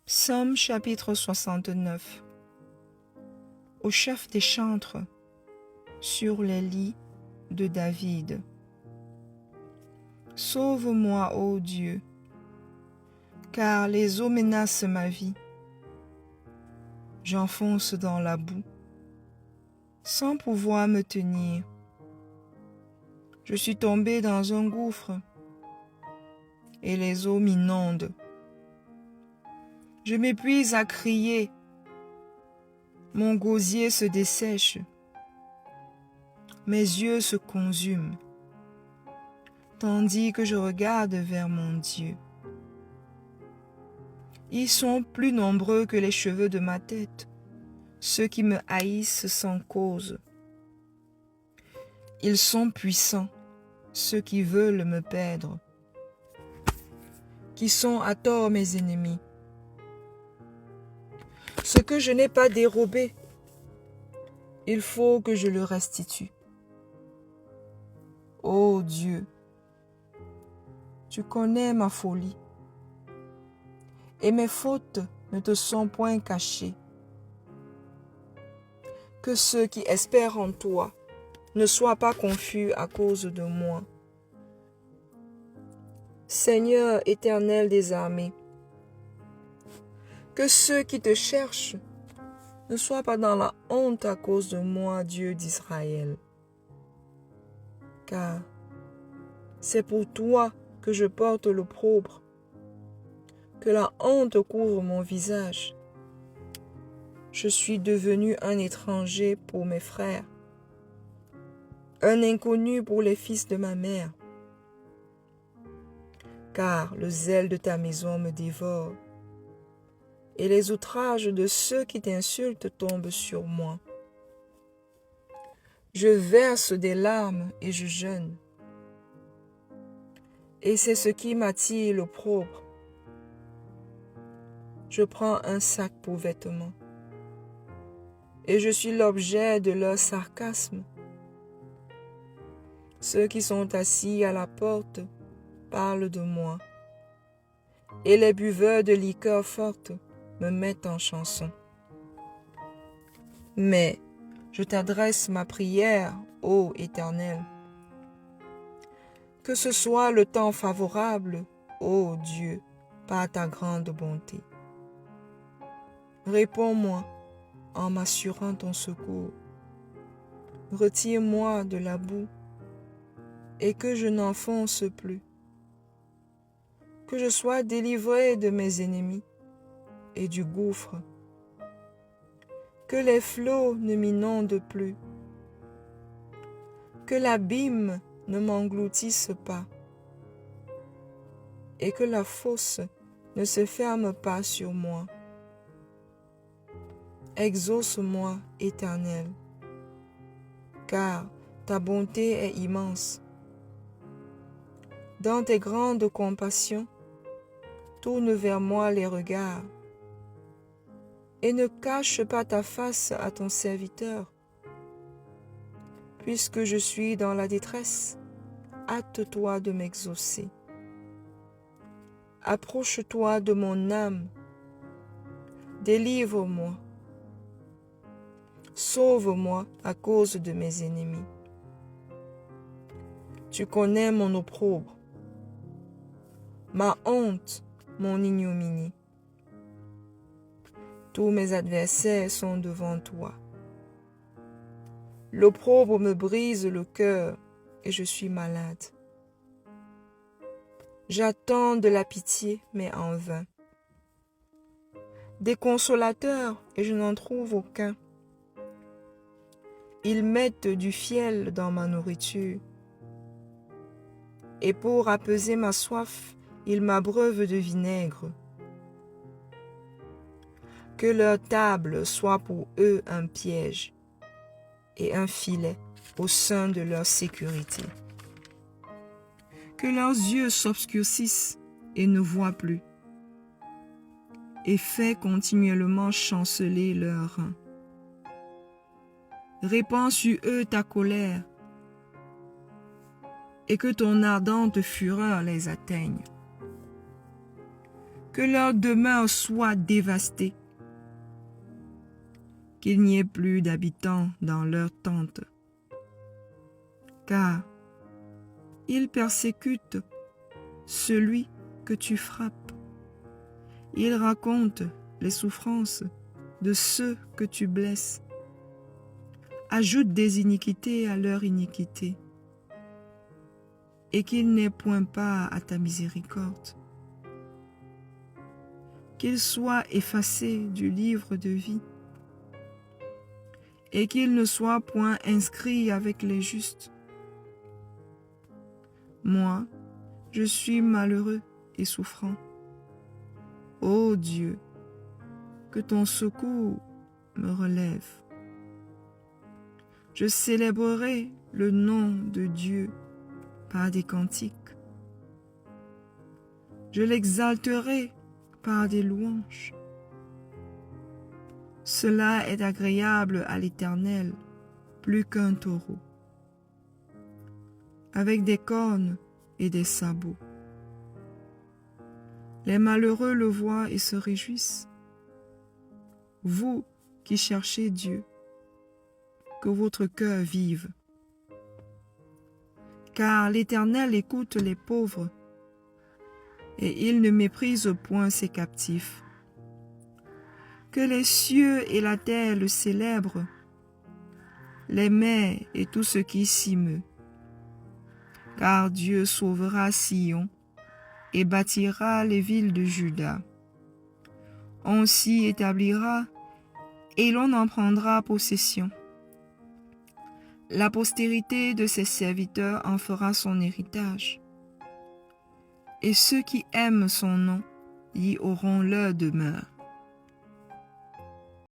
Psaume chapitre 69. Au chef des chantres, sur les lits de David. Sauve-moi, ô Dieu, car les eaux menacent ma vie. J'enfonce dans la boue, sans pouvoir me tenir. Je suis tombé dans un gouffre, et les eaux m'inondent. Je m'épuise à crier, mon gosier se dessèche, mes yeux se consument, tandis que je regarde vers mon Dieu. Ils sont plus nombreux que les cheveux de ma tête, ceux qui me haïssent sans cause. Ils sont puissants, ceux qui veulent me perdre, qui sont à tort mes ennemis. Ce que je n'ai pas dérobé, il faut que je le restitue. Ô Dieu, tu connais ma folie, et mes fautes ne te sont point cachées. Que ceux qui espèrent en toi ne soient pas confus à cause de moi. Seigneur éternel des armées, que ceux qui te cherchent ne soient pas dans la honte à cause de moi, Dieu d'Israël. Car c'est pour toi que je porte l'opprobre, que la honte couvre mon visage. Je suis devenu un étranger pour mes frères, un inconnu pour les fils de ma mère. Car le zèle de ta maison me dévore, et les outrages de ceux qui t'insultent tombent sur moi. Je verse des larmes et je jeûne, et c'est ce qui m'attire l'opprobre. Je prends un sac pour vêtements, et je suis l'objet de leur sarcasme. Ceux qui sont assis à la porte parlent de moi, et les buveurs de liqueurs fortes me mettent en chanson. Mais je t'adresse ma prière, ô Éternel. Que ce soit le temps favorable, ô Dieu, par ta grande bonté. Réponds-moi en m'assurant ton secours. Retire-moi de la boue et que je n'enfonce plus. Que je sois délivré de mes ennemis et du gouffre. Que les flots ne m'inondent plus. Que l'abîme ne m'engloutisse pas. Et que la fosse ne se ferme pas sur moi. Exauce-moi, Éternel, car ta bonté est immense. Dans tes grandes compassions, tourne vers moi les regards, et ne cache pas ta face à ton serviteur. Puisque je suis dans la détresse, hâte-toi de m'exaucer. Approche-toi de mon âme, délivre-moi. Sauve-moi à cause de mes ennemis. Tu connais mon opprobre, ma honte, mon ignominie. Tous mes adversaires sont devant toi. L'opprobre me brise le cœur et je suis malade. J'attends de la pitié, mais en vain. Des consolateurs, et je n'en trouve aucun. Ils mettent du fiel dans ma nourriture. Et pour apaiser ma soif, ils m'abreuvent de vinaigre. Que leur table soit pour eux un piège et un filet au sein de leur sécurité. Que leurs yeux s'obscurcissent et ne voient plus, et fais continuellement chanceler leurs reins. Répands sur eux ta colère, et que ton ardente fureur les atteigne. Que leur demeure soit dévastée, qu'il n'y ait plus d'habitants dans leurs tentes, car ils persécutent celui que tu frappes. Ils racontent les souffrances de ceux que tu blesses. Ajoute des iniquités à leur iniquité, et qu'ils n'aient point part à ta miséricorde. Qu'ils soient effacés du livre de vie, et qu'ils ne soient point inscrits avec les justes. Moi, je suis malheureux et souffrant. Ô Dieu, que ton secours me relève. Je célébrerai le nom de Dieu par des cantiques. Je l'exalterai par des louanges. Cela est agréable à l'Éternel, plus qu'un taureau, avec des cornes et des sabots. Les malheureux le voient et se réjouissent. Vous qui cherchez Dieu, que votre cœur vive. Car l'Éternel écoute les pauvres, et il ne méprise point ses captifs. Que les cieux et la terre le célèbrent, les mers et tout ce qui s'y meut. Car Dieu sauvera Sion et bâtira les villes de Juda. On s'y établira et l'on en prendra possession. La postérité de ses serviteurs en fera son héritage, et ceux qui aiment son nom y auront leur demeure.